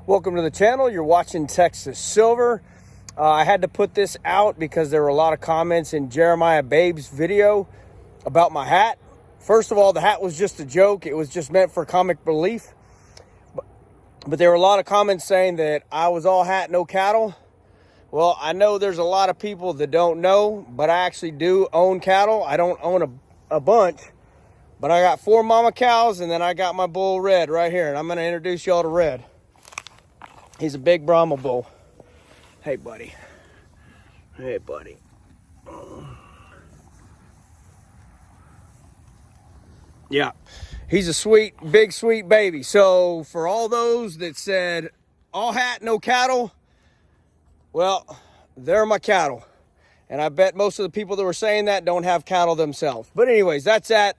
Welcome to the channel. You're watching Texas Silver. I had to put this out because there were a lot of comments in Jeremiah Babe's video about my hat. First of all, the hat was just a joke. It was just meant for comic relief. But there were a lot of comments saying that I was all hat, no cattle. Well, I know there's a lot of people that don't know, but I actually do own cattle. I don't own a bunch, but I got 4 mama cows, and then I got my bull Red right here, and I'm going to introduce y'all to Red. He's a big Brahma bull. Hey, buddy. Hey, buddy. Yeah, he's a sweet, big, sweet baby. So for all those that said, all hat, no cattle, well, they're my cattle. And I bet most of the people that were saying that don't have cattle themselves. But anyways, that's that.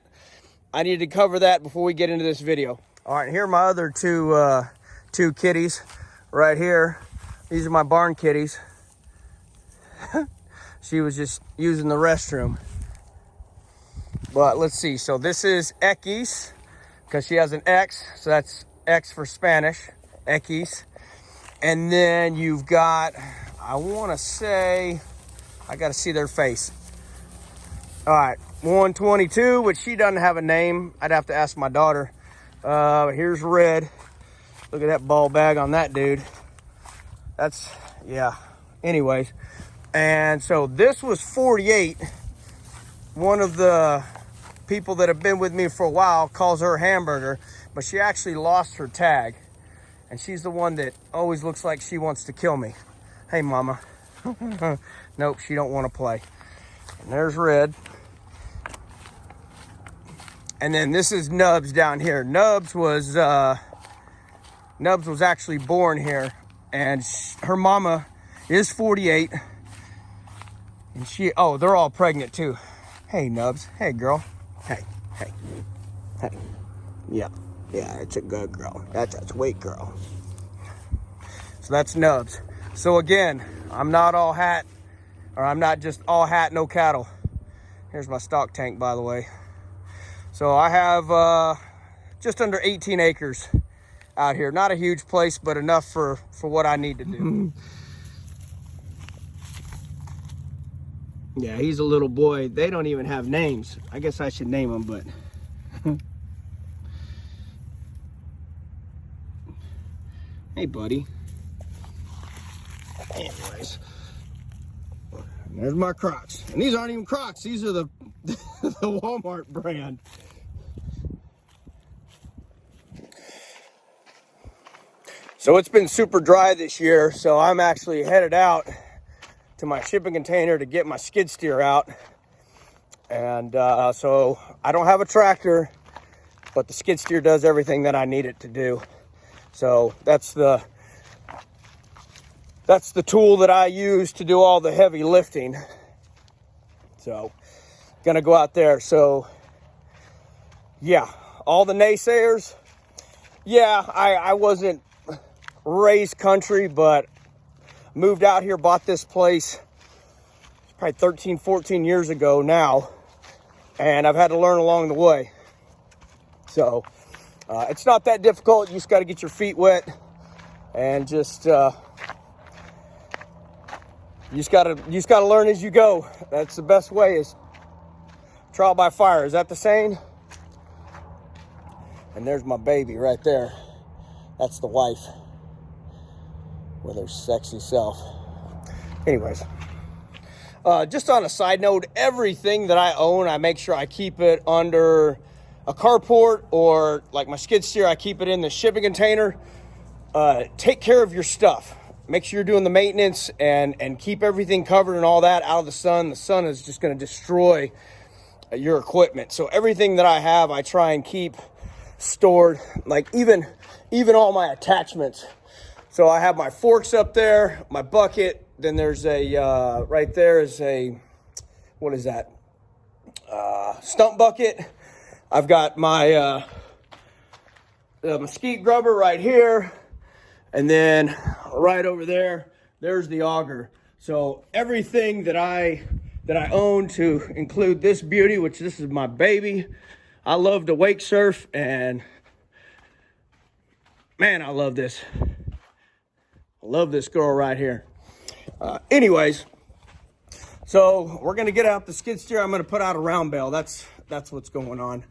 I need to cover that before we get into this video. All right, here are my other two kitties right here. These are my barn kitties. She was just using the restroom. But let's see. So this is X, because she has an X. So that's X for Spanish, X. And then you've got, I want to say, I got to see their face. All right, 122, which she doesn't have a name. I'd have to ask my daughter. Here's Red. Look at that ball bag on that dude. That's, yeah. Anyways, and so this was 48. One of the people that have been with me for a while calls her Hamburger, but she actually lost her tag. And she's the one that always looks like she wants to kill me. Hey, mama. Nope, she don't want to play. And there's Red. And then this is Nubs down here. Nubs was actually born here, and her mama is 48. And they're all pregnant too. Hey, Nubs. Hey, girl. Hey. Yeah, it's a good girl. That's a sweet girl. So that's Nubs. So again, I'm not just all hat, no cattle. Here's my stock tank, by the way. So I have just under 18 acres out here. Not a huge place, but enough for what I need to do. Yeah, he's a little boy. They don't even have names. I guess I should name them, but... Hey, buddy. Anyways. And there's my Crocs. And these aren't even Crocs. These are the Walmart brand. So it's been super dry this year, so I'm actually headed out to my shipping container to get my skid steer out. And so I don't have a tractor, but the skid steer does everything that I need it to do. So that's the tool that I use to do all the heavy lifting. So gonna go out there. So yeah, all the naysayers. Yeah, I wasn't raised country, but moved out here, bought this place probably 13, 14 years ago now, and I've had to learn along the way. So it's not that difficult. You just got to get your feet wet, and just you just got to learn as you go. That's the best way, is trial by fire. Is that the saying? And there's my baby right there. That's the wife with her sexy self. Anyways, just on a side note, everything that I own, I make sure I keep it under a carport, or like my skid steer, I keep it in the shipping container. Take care of your stuff. Make sure you're doing the maintenance, and keep everything covered and all that out of the sun. The sun is just going to destroy your equipment. So everything that I have, I try and keep stored, like even all my attachments. So I have my forks up there, my bucket, then there's a, right there is a, what is that? Stump bucket. I've got my mesquite grubber right here. And then right over there, there's the auger. So everything that I own, to include this beauty, which this is my baby. I love to wake surf, and man, I love this. I love this girl right here. Anyways, so we're gonna get out the skid steer. I'm gonna put out a round bale. That's what's going on,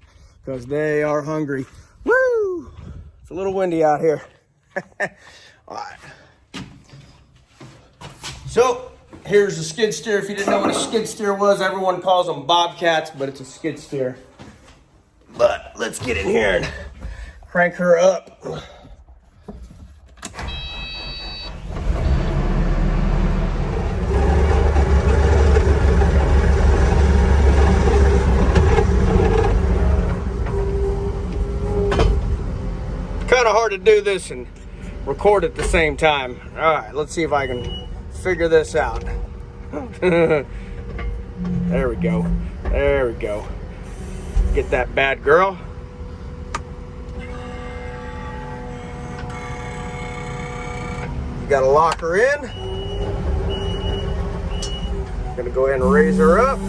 because they are hungry. Woo! It's a little windy out here. All right. So here's the skid steer. If you didn't know what a skid steer was, everyone calls them bobcats, but it's a skid steer. But let's get in here and crank her up. Kind of hard to do this and record at the same time. All right, let's see if I can figure this out. There we go. There we go. Get that bad girl. You gotta lock her in. Gonna go ahead and raise her up.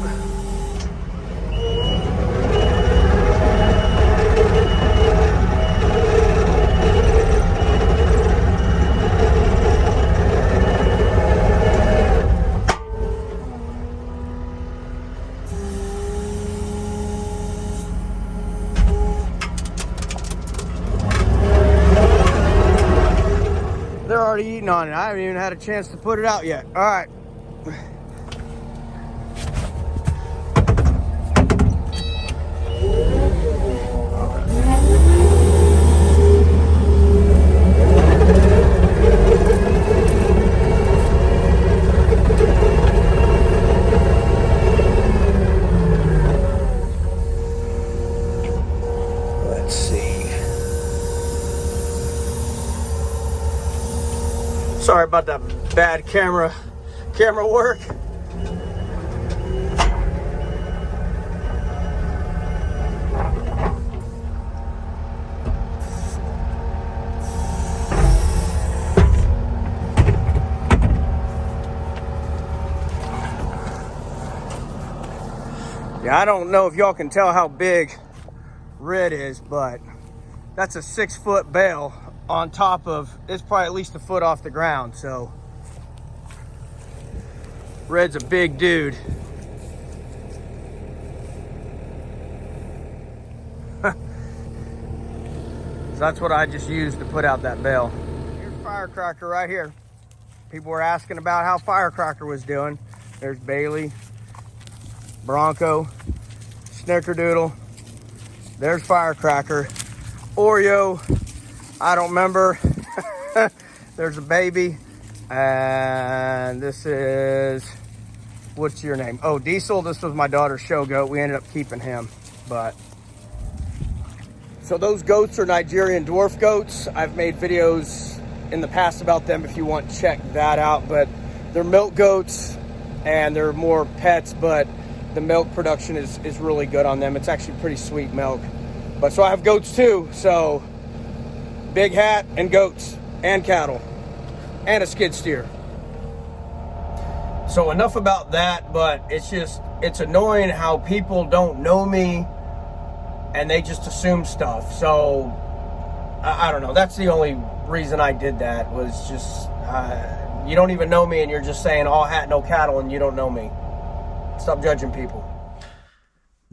They're already eating on it. I haven't even had a chance to put it out yet. All right. Let's see. Sorry about that bad camera work. Yeah, I don't know if y'all can tell how big Red is, but that's a 6-foot bale on top of, it's probably at least a foot off the ground. So Red's a big dude. So that's what I just used to put out that bale. Here's Firecracker right here. People were asking about how Firecracker was doing. There's Bailey, Bronco, Snickerdoodle. There's Firecracker. Oreo, I don't remember. There's a baby. And this is, what's your name? Oh, Diesel. This was my daughter's show goat. We ended up keeping him. But so those goats are Nigerian dwarf goats. I've made videos in the past about them if you want to check that out. But they're milk goats and they're more pets, but the milk production is really good on them. It's actually pretty sweet milk. But so I have goats too. So big hat and goats and cattle and a skid steer. So enough about that, but it's annoying how people don't know me and they just assume stuff. So I don't know. That's the only reason I did that, was just you don't even know me and you're just saying all hat, no cattle, and you don't know me. Stop judging people.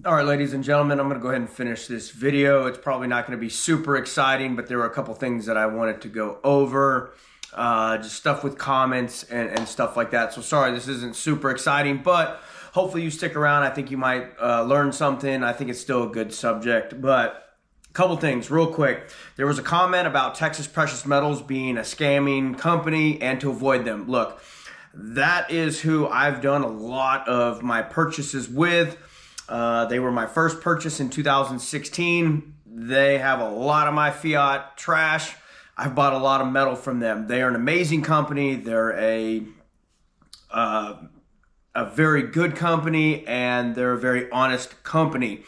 All right, ladies and gentlemen, I'm going to go ahead and finish this video. It's probably not going to be super exciting, but there were a couple things that I wanted to go over. Just stuff with comments and stuff like that. So sorry, this isn't super exciting, but hopefully you stick around. I think you might learn something. I think it's still a good subject, but a couple things real quick. There was a comment about Texas Precious Metals being a scamming company and to avoid them. Look, that is who I've done a lot of my purchases with. They were my first purchase in 2016. They have a lot of my fiat trash. I've bought a lot of metal from them. They are an amazing company. They're a very good company, and they're a very honest company.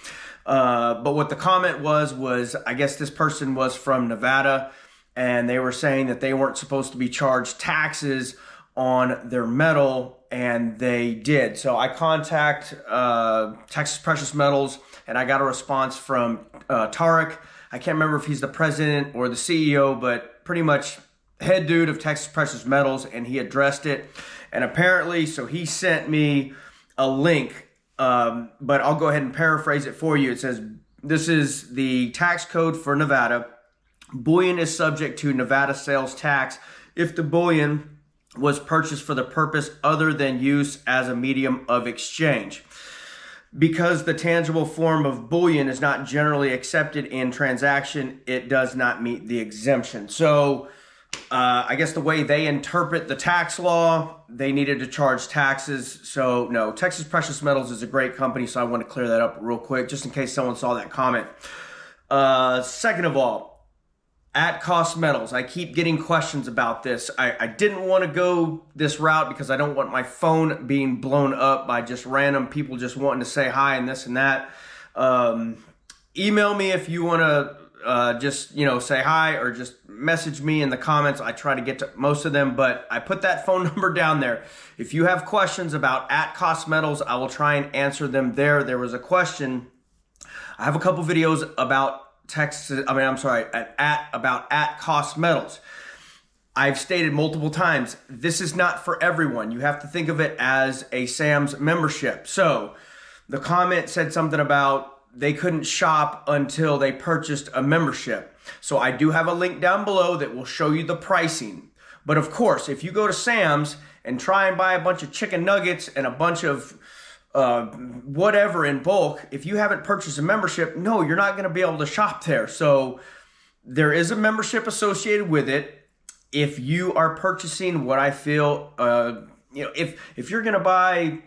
But what the comment was I guess this person was from Nevada, and they were saying that they weren't supposed to be charged taxes on their metal, and they did. So I contact Texas Precious Metals, and I got a response from Tarek. I can't remember if he's the president or the CEO, but pretty much head dude of Texas Precious Metals, and he addressed it. And apparently, so he sent me a link, but I'll go ahead and paraphrase it for you. It says, this is the tax code for Nevada. Bullion is subject to Nevada sales tax if the bullion was purchased for the purpose other than use as a medium of exchange. Because the tangible form of bullion is not generally accepted in transaction, it does not meet the exemption. So I guess the way they interpret the tax law, they needed to charge taxes. So no, Texas Precious Metals is a great company, so I want to clear that up real quick, just in case someone saw that comment. Second of all, at Cost Metals, I keep getting questions about this. I didn't want to go this route because I don't want my phone being blown up by just random people just wanting to say hi and this and that. Email me if you want to just, say hi, or just message me in the comments. I try to get to most of them, but I put that phone number down there. If you have questions about at Cost Metals, I will try and answer them there. There was a question. I have a couple videos about at Cost Metals. I've stated multiple times, this is not for everyone. You have to think of it as a Sam's membership. So the comment said something about they couldn't shop until they purchased a membership. So I do have a link down below that will show you the pricing. But of course, if you go to Sam's and try and buy a bunch of chicken nuggets and a bunch of whatever in bulk, if you haven't purchased a membership, no, you're not going to be able to shop there. So there is a membership associated with it. If you are purchasing what I feel, if you're going to buy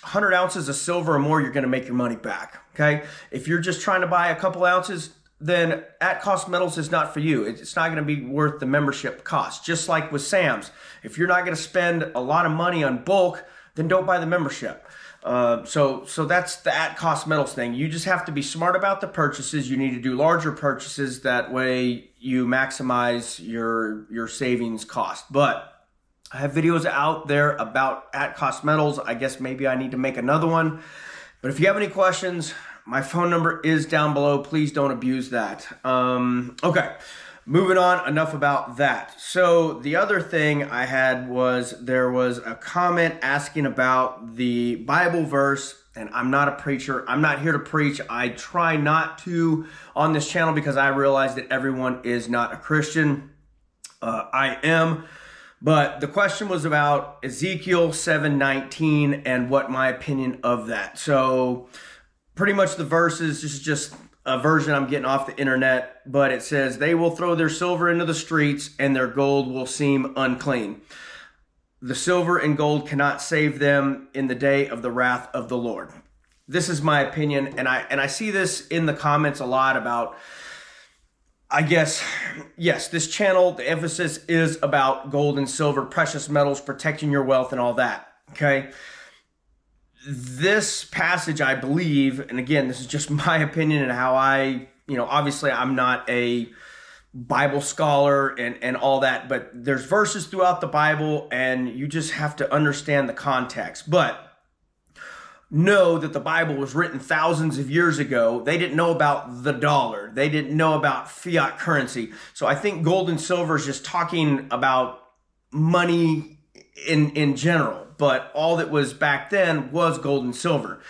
100 ounces of silver or more, you're going to make your money back. Okay. If you're just trying to buy a couple ounces, then at Cost Metals is not for you. It's not going to be worth the membership cost. Just like with Sam's, if you're not going to spend a lot of money on bulk, then don't buy the membership. So that's the at Cost Metals thing. You just have to be smart about the purchases. You need to do larger purchases. That way you maximize your savings cost. But I have videos out there about at Cost Metals. I guess maybe I need to make another one. But if you have any questions, my phone number is down below. Please don't abuse that. Okay. Moving on, enough about that. So the other thing I had was there was a comment asking about the Bible verse, and I'm not a preacher. I'm not here to preach. I try not to on this channel because I realize that everyone is not a Christian. I am. But the question was about Ezekiel 7:19 and what my opinion of that. So pretty much the verses, this is just a version I'm getting off the internet, but it says, they will throw their silver into the streets and their gold will seem unclean. The silver and gold cannot save them in the day of the wrath of the Lord. This is my opinion, and I see this in the comments a lot about, I guess, yes, this channel, the emphasis is about gold and silver, precious metals, protecting your wealth and all that, okay? This passage, I believe, and again, this is just my opinion and how I, obviously I'm not a Bible scholar and all that, but there's verses throughout the Bible and you just have to understand the context. But know that the Bible was written thousands of years ago. They didn't know about the dollar. They didn't know about fiat currency. So I think gold and silver is just talking about money in general. But all that was back then was gold and silver.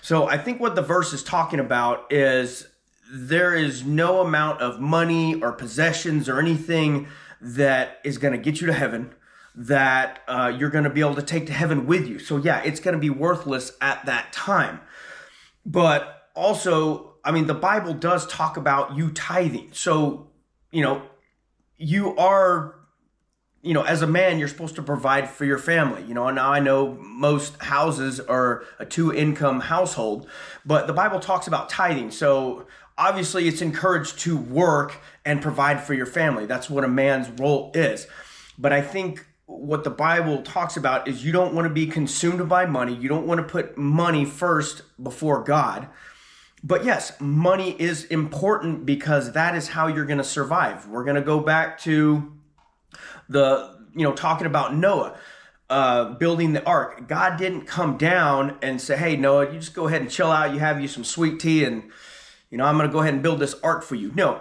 So I think what the verse is talking about is there is no amount of money or possessions or anything that is going to get you to heaven that you're going to be able to take to heaven with you. So yeah, it's going to be worthless at that time. But also, the Bible does talk about you tithing. So, you are, as a man, you're supposed to provide for your family. And now I know most houses are a 2-income household, but the Bible talks about tithing. So obviously it's encouraged to work and provide for your family. That's what a man's role is. But I think what the Bible talks about is you don't want to be consumed by money. You don't want to put money first before God. But yes, money is important because that is how you're going to survive. We're going to go back to talking about Noah building the ark. God didn't come down and say, hey, Noah, you just go ahead and chill out. You have you some sweet tea and, I'm going to go ahead and build this ark for you. No,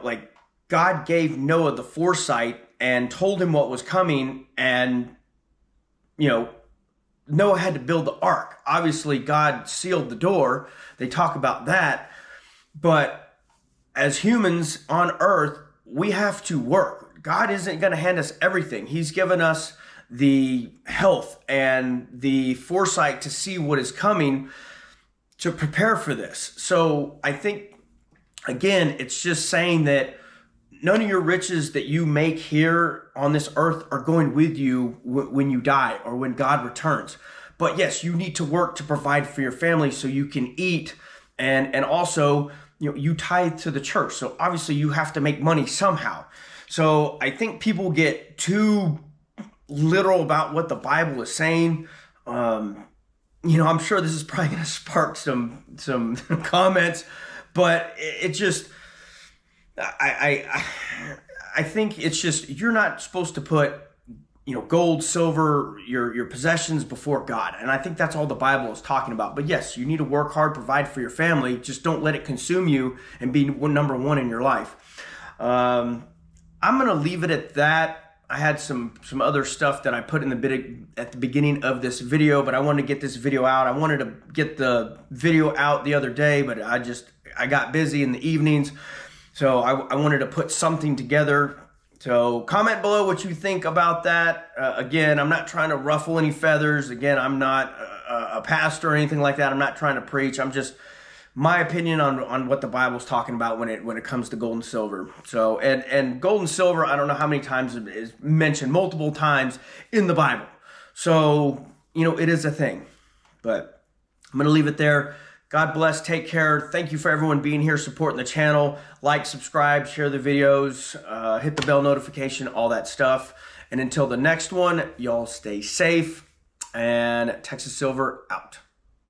God gave Noah the foresight and told him what was coming. And, you know, Noah had to build the ark. Obviously, God sealed the door. They talk about that. But as humans on earth, we have to work. God isn't going to hand us everything. He's given us the health and the foresight to see what is coming, to prepare for this. So I think, again, it's just saying that none of your riches that you make here on this earth are going with you when you die or when God returns. But yes, you need to work to provide for your family so you can eat, and also, you know, you tithe to the church. So obviously you have to make money somehow. So I think people get too literal about what the Bible is saying. You know, I'm sure this is probably going to spark some comments, but it just, I think it's just, you're not supposed to put, you know, gold, silver, your possessions before God. And I think that's all the Bible is talking about. But yes, you need to work hard, provide for your family. Just don't let it consume you and be number one in your life. I'm going to leave it at that. I had some other stuff that I put in at the beginning of this video, but I wanted to get this video out. I wanted to get the video out the other day, but I got busy in the evenings. So I wanted to put something together. So comment below what you think about that. Again, I'm not trying to ruffle any feathers. Again, I'm not a pastor or anything like that. I'm not trying to preach. I'm just my opinion on what the Bible's talking about when it comes to gold and silver. So, and gold and silver, I don't know how many times it is mentioned, multiple times in the Bible. So, you know, it is a thing. But I'm going to leave it there. God bless. Take care. Thank you for everyone being here, supporting the channel. Like, subscribe, share the videos, hit the bell notification, all that stuff. And until the next one, y'all stay safe. And Texas Silver out.